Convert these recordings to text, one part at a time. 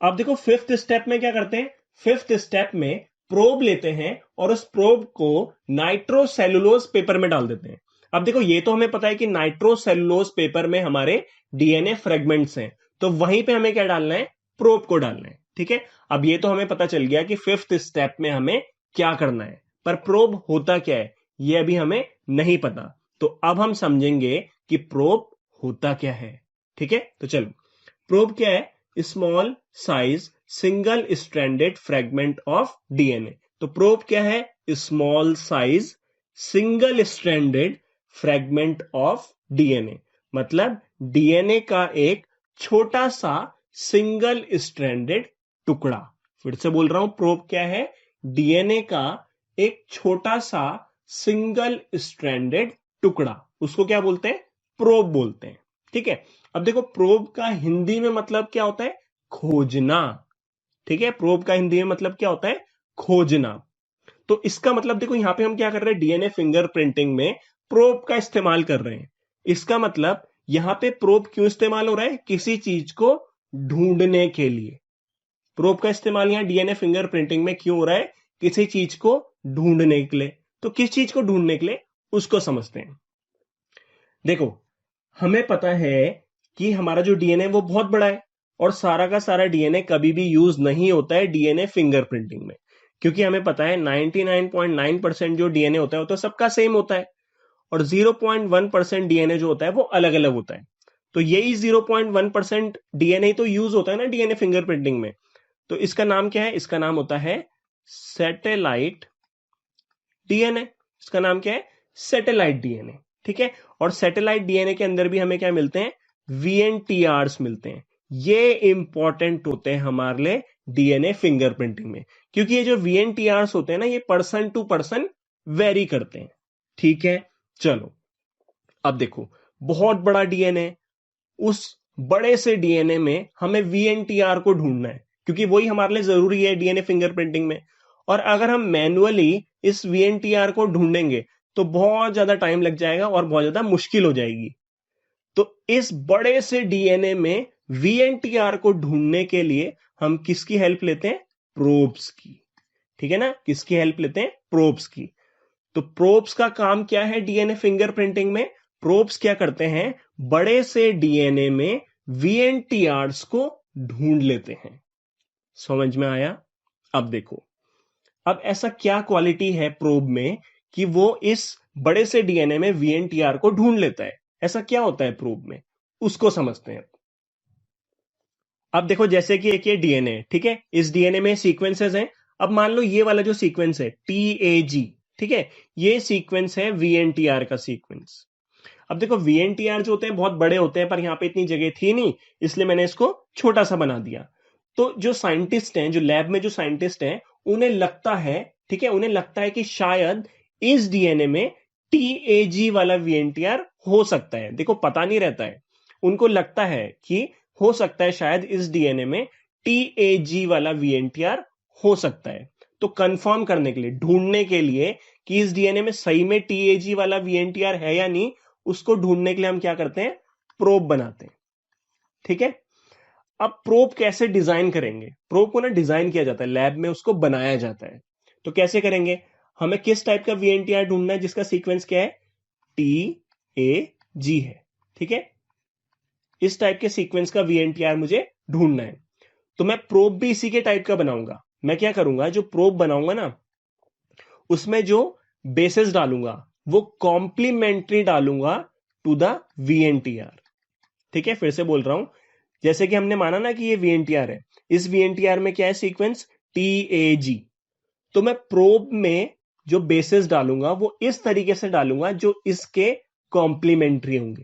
अब देखो fifth step में क्या करते हैं, फिफ्थ स्टेप में प्रोब लेते हैं और उस प्रोब को नाइट्रोसेलुलोज पेपर में डाल देते हैं। अब देखो ये तो हमें पता है कि नाइट्रोसेलुलोज पेपर में हमारे डीएनए फ्रेगमेंट्स हैं, तो वहीं पे हमें क्या डालना है, प्रोब को डालना है। ठीक है, अब ये तो हमें पता चल गया कि फिफ्थ स्टेप में हमें क्या करना है, पर प्रोब होता क्या है ये अभी हमें नहीं पता। तो अब हम समझेंगे कि प्रोब होता क्या है। ठीक है, तो चलो, प्रोब क्या है, small size single stranded fragment of DNA. तो प्रोब क्या है, small size single stranded fragment of DNA, मतलब डीएनए का एक छोटा सा सिंगल स्ट्रैंडेड टुकड़ा। फिर से बोल रहा हूं, प्रोब क्या है, डीएनए का एक छोटा सा सिंगल स्ट्रैंडेड टुकड़ा, उसको क्या बोलते हैं, प्रोब बोलते हैं। ठीक है, अब देखो प्रोब का हिंदी में मतलब क्या होता है, खोजना। ठीक है, प्रोब का हिंदी में मतलब क्या होता है, खोजना। तो इसका मतलब देखो यहां पे हम क्या कर रहे हैं, डीएनए फिंगरप्रिंटिंग में प्रोब का इस्तेमाल कर रहे हैं। इसका मतलब यहां पे प्रोब क्यों इस्तेमाल हो रहा है, किसी चीज को ढूंढने के लिए। प्रोब का इस्तेमाल यहां डीएनए फिंगरप्रिंटिंग में क्यों हो रहा है, किसी चीज को ढूंढने के लिए। तो किस चीज को ढूंढने के लिए, उसको समझते हैं। देखो हमें पता है कि हमारा जो डीएनए वो बहुत बड़ा है, और सारा का सारा डीएनए कभी भी यूज नहीं होता है डीएनए फिंगरप्रिंटिंग में, क्योंकि हमें पता है 99.9% जो डीएनए होता है वो तो सबका सेम होता है, और 0.1% डीएनए जो होता है वो अलग अलग होता है। तो यही 0.1% डीएनए तो यूज होता है ना डीएनए फिंगरप्रिंटिंग में। तो इसका नाम क्या है, इसका नाम होता है सैटेलाइट डीएनए। इसका नाम क्या है, सैटेलाइट डीएनए। ठीक है, और सैटेलाइट डीएनए के अंदर भी हमें क्या मिलते हैं, वीएनटीआरस मिलते हैं। ये इंपॉर्टेंट होते हैं हमारे लिए डीएनए फिंगरप्रिंटिंग में, क्योंकि ये जो वीएनटीआरस होते हैं ना, ये पर्सन टू पर्सन वेरी करते हैं। ठीक है, चलो अब देखो, बहुत बड़ा डीएनए, उस बड़े से डीएनए में हमें वीएनटीआर को ढूंढना है, क्योंकि वही हमारे लिए जरूरी है डीएनए फिंगरप्रिंटिंग में। और अगर हम मैन्युअली इस वीएनटीआर को ढूंढेंगे तो बहुत ज्यादा टाइम लग जाएगा और बहुत ज्यादा मुश्किल हो जाएगी। तो इस बड़े से डीएनए में वीएनटीआर को ढूंढने के लिए हम किसकी हेल्प लेते हैं, प्रोब्स की। ठीक है ना, किसकी हेल्प लेते हैं, प्रोब्स की। तो प्रोब्स का काम क्या है डीएनए फिंगरप्रिंटिंग में, प्रोब्स क्या करते हैं, बड़े से डीएनए में वीएनटीआरस को ढूंढ लेते हैं। समझ में आया। अब देखो, अब ऐसा क्या क्वालिटी है प्रोब में कि वो इस बड़े से डीएनए में वीएनटीआर को ढूंढ लेता है, ऐसा क्या होता है प्रोब में, उसको समझते हैं। अब देखो जैसे कि एक ये डीएनए, ठीक है, इस डीएनए में सीक्वेंसेस हैं। अब मान लो ये वाला जो सीक्वेंस है TAG, ठीक है, ये सीक्वेंस है वीएनटीआर का सीक्वेंस। अब देखो वीएनटीआर जो होते हैं बहुत बड़े होते हैं, पर यहां पे इतनी जगह थी नहीं, इसलिए मैंने इसको छोटा सा बना दिया। तो जो साइंटिस्ट हैं, जो लैब में जो साइंटिस्ट हैं, उन्हें लगता है, ठीक है, उन्हें लगता है कि शायद इस डीएनए में TAG वाला वीएनटीआर हो सकता है। देखो पता नहीं रहता है, उनको लगता है कि हो सकता है शायद इस डीएनए में TAG वाला वीएनटीआर हो सकता है। तो कंफर्म करने के लिए, ढूंढने के लिए कि इस डीएनए में सही में TAG वाला वीएनटीआर है या नहीं, उसको ढूंढने के लिए हम क्या करते हैं, प्रोब बनाते हैं। ठीक है, अब प्रोब कैसे डिजाइन करेंगे, प्रोब को ना डिजाइन किया जाता है लैब में, उसको बनाया जाता है। तो कैसे करेंगे, हमें किस टाइप का वीएनटीआर ढूंढना है जिसका सीक्वेंस क्या है, TAG है। ठीक है, इस टाइप के सीक्वेंस का वीएनटीआर मुझे ढूंढना है। तो मैं प्रोब भी इसी के टाइप का बनाऊंगा। मैं क्या करूंगा, जो प्रोब बनाऊंगा ना, उसमें जो बेसिस डालूंगा वो कॉम्प्लीमेंट्री डालूंगा टू द वीएनटीआर। ठीक है, फिर से बोल रहा हूं, जैसे कि हमने माना ना कि ये वीएनटीआर है, इस वीएनटीआर में क्या है सीक्वेंस, TAG। तो मैं प्रोब में जो बेसिस डालूंगा वो इस तरीके से डालूंगा जो इसके कॉम्प्लीमेंट्री होंगे।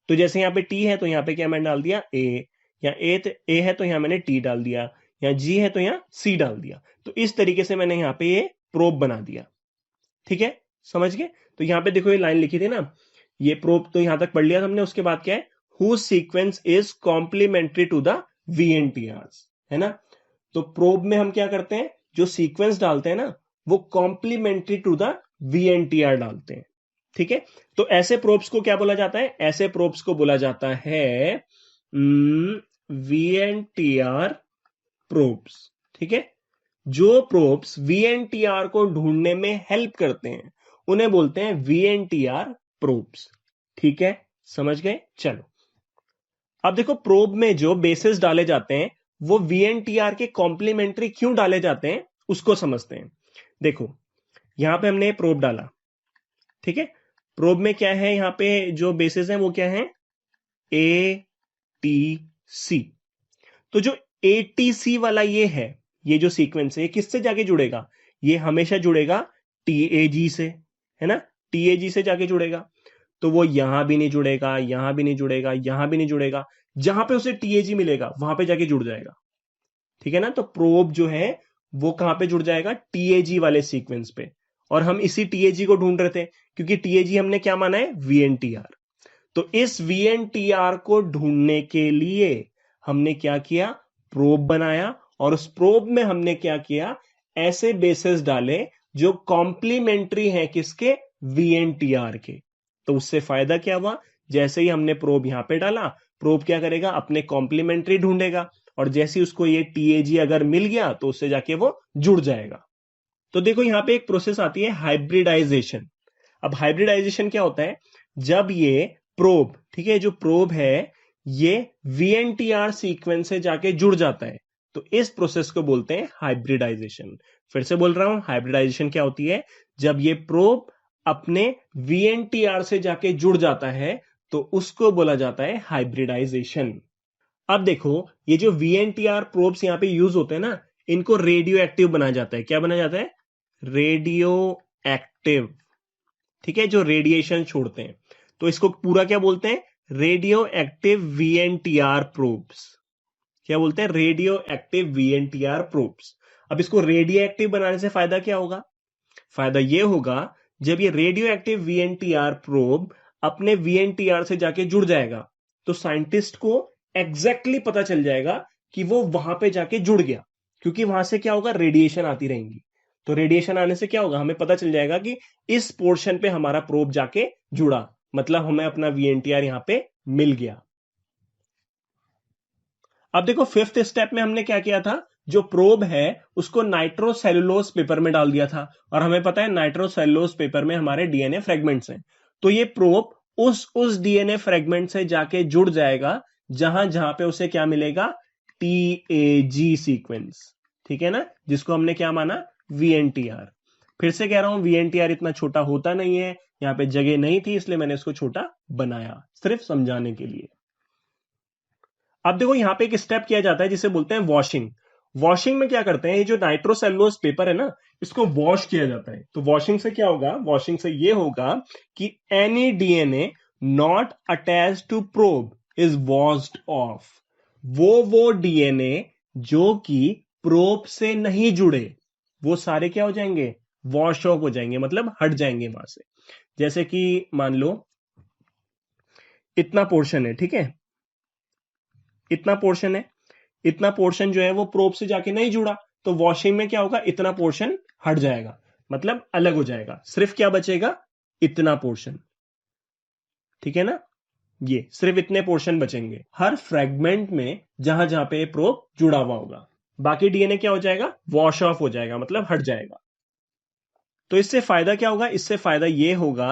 तो जैसे यहां पे T है तो यहां पे क्या मैंने डाल दिया, A, या A है तो यहां मैंने T डाल दिया, या G है तो यहां C डाल दिया। तो इस तरीके से मैंने यहां पे ये प्रोब बना दिया। ठीक है, समझ गए। तो यहां पे देखो ये लाइन लिखी थी ना, ये प्रोब तो यहां तक पढ़ लिया हमने। उसके बाद क्या है, whose sequence is complementary to the VNTRs, है ना। तो प्रोब में हम क्या करते हैं, जो सीक्वेंस डालते हैं ना, वो कॉम्प्लीमेंट्री टू द VNTR डालते हैं। ठीक है, तो ऐसे प्रोब्स को क्या बोला जाता है, ऐसे प्रोब्स को बोला जाता है VNTR प्रोब्स, ठीक है। जो प्रोब्स वीएनटीआर को ढूंढने में हेल्प करते हैं उन्हें बोलते हैं वीएनटीआर प्रोब्स, ठीक है, समझ गए। चलो अब देखो, प्रोब में जो बेसिस डाले जाते हैं वो वीएनटीआर के कॉम्प्लीमेंट्री क्यों डाले जाते हैं उसको समझते हैं। देखो यहां पे हमने प्रोब डाला, ठीक है। प्रोब में क्या है, यहां पे जो बेसिस है वो क्या है, ए टी सी। तो जो एटीसी वाला ये है, ये जो सीक्वेंस है ये किससे जाके जुड़ेगा, ये हमेशा जुड़ेगा टीएजी से, है ना, टीएजी से जाके जुड़ेगा। तो वो यहां भी नहीं जुड़ेगा, यहां भी नहीं जुड़ेगा, यहां भी नहीं जुड़ेगा, जहां पे उसे टीएजी मिलेगा वहां पे जाके जुड़ जाएगा, ठीक है ना। तो प्रोब जो है वो कहां पे जुड़ जाएगा, टीएजी वाले सीक्वेंस पे। और हम इसी टीएजी को ढूंढ रहे थे क्योंकि टीएजी हमने क्या माना है, वीएनटीआर। तो इस वीएनटीआर को ढूंढने के लिए हमने क्या किया, प्रोब बनाया, और उस प्रोब में हमने क्या किया, ऐसे बेसिस डाले जो कॉम्प्लीमेंट्री हैं किसके, वीएनटीआर के। तो उससे फायदा क्या हुआ, जैसे ही हमने प्रोब यहां पे डाला, प्रोब क्या करेगा, अपने कॉम्प्लीमेंट्री ढूंढेगा, और जैसे ही उसको ये टीएजी अगर मिल गया तो उससे जाके वो जुड़ जाएगा। तो देखो यहां पे एक प्रोसेस आती है हाइब्रिडाइजेशन। अब हाइब्रिडाइजेशन क्या होता है, जब ये प्रोब, ठीक है, जो प्रोब है ये वीएनटीआर सीक्वेंस से जाके जुड़ जाता है, तो इस प्रोसेस को बोलते हैं हाइब्रिडाइजेशन। फिर से बोल रहा हूं, हाइब्रिडाइजेशन क्या होती है, जब ये प्रोब अपने वीएनटीआर से जाके जुड़ जाता है तो उसको बोला जाता है हाइब्रिडाइजेशन। अब देखो ये जो वीएनटीआर प्रोब्स यहां पे यूज होते हैं ना, इनको रेडियो एक्टिव बनाया जाता है। क्या बनाया जाता है, रेडियो एक्टिव, ठीक है, जो रेडिएशन छोड़ते हैं। तो इसको पूरा क्या बोलते हैं, रेडियो एक्टिव वीएनटीआर प्रोब्स। क्या बोलते हैं, रेडियो एक्टिव वीएनटीआर प्रोब्स। अब इसको रेडियो एक्टिव बनाने से फायदा क्या होगा, फायदा यह होगा जब ये रेडियो एक्टिव वीएनटीआर प्रोब अपने वीएनटीआर से जाके जुड़ जाएगा तो साइंटिस्ट को एग्जैक्टली पता चल जाएगा कि वो वहां पे जाके जुड़ गया, क्योंकि वहां से क्या होगा, रेडिएशन आती रहेंगी। तो रेडिएशन आने से क्या होगा, हमें पता चल जाएगा कि इस पोर्शन पे हमारा प्रोब जाके जुड़ा, मतलब हमें अपना वीएनटीआर यहां पे मिल गया। अब देखो फिफ्थ स्टेप में हमने क्या किया था, जो प्रोब है उसको नाइट्रोसेलुलोज पेपर में डाल दिया था, और हमें पता है नाइट्रोसेलुलोज पेपर में हमारे डीएनए फ्रेगमेंट्स हैं। तो ये प्रोब उस डीएनए फ्रेगमेंट से जाके जुड़ जाएगा जहां जहां पे उसे क्या मिलेगा, टीएजी सीक्वेंस, ठीक है ना, जिसको हमने क्या माना, वीएनटीआर। फिर से कह रहा हूं, वीएनटीआर इतना छोटा होता नहीं है, यहां पे जगह नहीं थी इसलिए मैंने इसको छोटा बनाया, सिर्फ समझाने के लिए। अब देखो यहां पे एक स्टेप किया जाता है जिसे बोलते हैं वॉशिंग। वॉशिंग में क्या करते हैं, ये जो नाइट्रोसेलुलोज पेपर है ना, इसको वॉश किया जाता है। तो वॉशिंग से क्या होगा, वॉशिंग से ये होगा कि any DNA not attach to probe is washed off. वो डीएनए जो कि प्रोब से नहीं जुड़े वो सारे क्या हो जाएंगे, वॉश ऑफ हो जाएंगे, मतलब हट जाएंगे वहां से। जैसे कि मान लो इतना पोर्शन है, ठीक है, इतना पोर्शन है, इतना पोर्शन जो है वो प्रोब से जाके नहीं जुड़ा, तो वॉशिंग में क्या होगा, इतना पोर्शन हट जाएगा, मतलब अलग हो जाएगा, सिर्फ क्या बचेगा, इतना पोर्शन, ठीक है ना, ये सिर्फ इतने पोर्शन बचेंगे हर फ्रेगमेंट में जहां जहां पे प्रोब जुड़ा हुआ होगा। बाकी डीएनए क्या हो जाएगा, वॉश ऑफ हो जाएगा, मतलब हट जाएगा। तो इससे फायदा क्या होगा, इससे फायदा यह होगा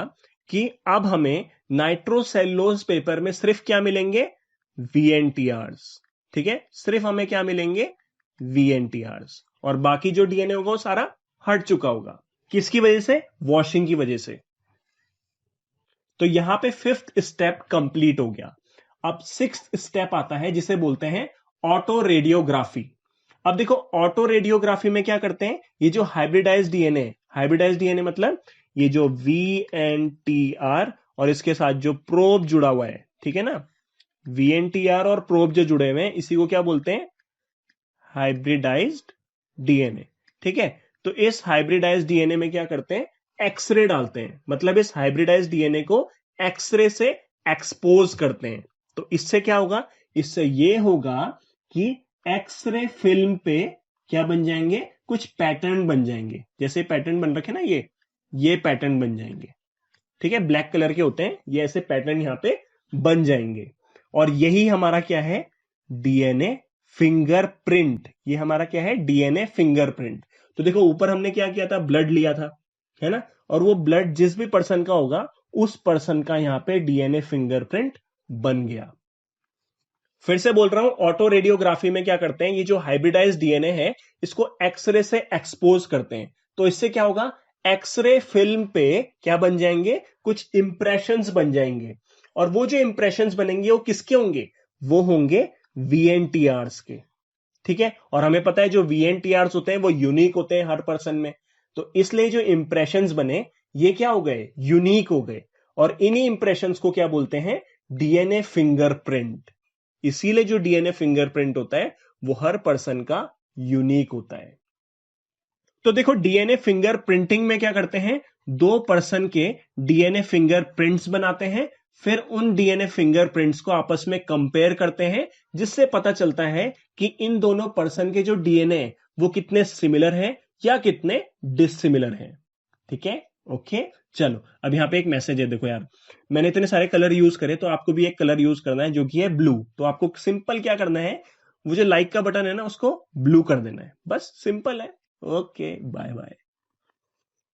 कि अब हमें नाइट्रोसेलुलोज पेपर में सिर्फ क्या मिलेंगे, वीएनटीआरस, ठीक है, सिर्फ हमें क्या मिलेंगे, वीएनटीआरस, और बाकी जो डीएनए होगा वो सारा हट चुका होगा। किसकी वजह से, वॉशिंग की वजह से। तो यहां पे फिफ्थ स्टेप कंप्लीट हो गया। अब सिक्स्थ स्टेप आता है जिसे बोलते हैं ऑटो रेडियोग्राफी। अब देखो ऑटो रेडियोग्राफी में क्या करते हैं, ये जो हाइब्रिडाइज डीएनए, हाइब्रिडाइज डीएनए मतलब ये जो वीएनटीआर और इसके साथ जो प्रोब जुड़ा हुआ है, ठीक है ना, वीएनटीआर और प्रोब जो जुड़े हुए हैं इसी को क्या बोलते हैं, हाइब्रिडाइज्ड डीएनए, ठीक है। तो इस हाइब्रिडाइज्ड डीएनए में क्या करते हैं, एक्सरे डालते हैं, मतलब इस हाइब्रिडाइज्ड डीएनए को एक्सरे से एक्सपोज करते हैं। तो इससे क्या होगा, इससे यह होगा कि एक्सरे फिल्म पे क्या बन जाएंगे, कुछ पैटर्न बन जाएंगे, जैसे पैटर्न बन रखे ना, ये पैटर्न बन जाएंगे, ठीक है, ब्लैक कलर के होते हैं, ये ऐसे पैटर्न यहां पे बन जाएंगे, और यही हमारा क्या है, डीएनए फिंगरप्रिंट, ये हमारा क्या है, डीएनए फिंगरप्रिंट। तो देखो ऊपर हमने क्या किया था, ब्लड लिया था, है ना, और वो ब्लड जिस भी पर्सन का होगा उस पर्सन का यहां पे डीएनए फिंगरप्रिंट बन गया। फिर से बोल रहा हूं, ऑटो रेडियोग्राफी में क्या करते हैं, ये जो हाइब्रिडाइज्ड डीएनए है इसको एक्सरे से एक्सपोज करते हैं। तो इससे क्या होगा, एक्सरे फिल्म पे क्या बन जाएंगे, कुछ इंप्रेशंस बन जाएंगे, और वो जो इंप्रेशंस बनेंगे वो किसके होंगे, वो होंगे वीएनटीआरस के। ठीक है, और हमें पता है जो वीएनटीआरस होते हैं वो यूनिक होते हैं हर पर्सन में, तो इसलिए जो इंप्रेशंस बने ये क्या हो गए, यूनिक हो गए, और इन्हीं इंप्रेशंस को क्या बोलते हैं, डीएनए फिंगरप्रिंट। इसीलिए जो डीएनए फिंगरप्रिंट होता है वो हर पर्सन का यूनिक होता है। तो देखो डीएनए फिंगरप्रिंटिंग में क्या करते हैं, दो पर्सन के डीएनए फिंगरप्रिंट्स बनाते हैं, फिर उन डीएनए फिंगरप्रिंट्स को आपस में कंपेयर करते हैं, जिससे पता चलता है कि इन दोनों पर्सन के जो डीएनए वो कितने सिमिलर हैं या कितने डिसिमिलर हैं। ठीक है, ओके। चलो अब यहां पे एक मैसेज है, देखो यार मैंने इतने सारे कलर यूज करे तो आपको भी एक कलर यूज करना है जो कि है ब्लू। तो आपको सिंपल क्या करना है, वो जो लाइक का बटन है ना उसको ब्लू कर देना है, बस सिंपल है। Okay, bye bye.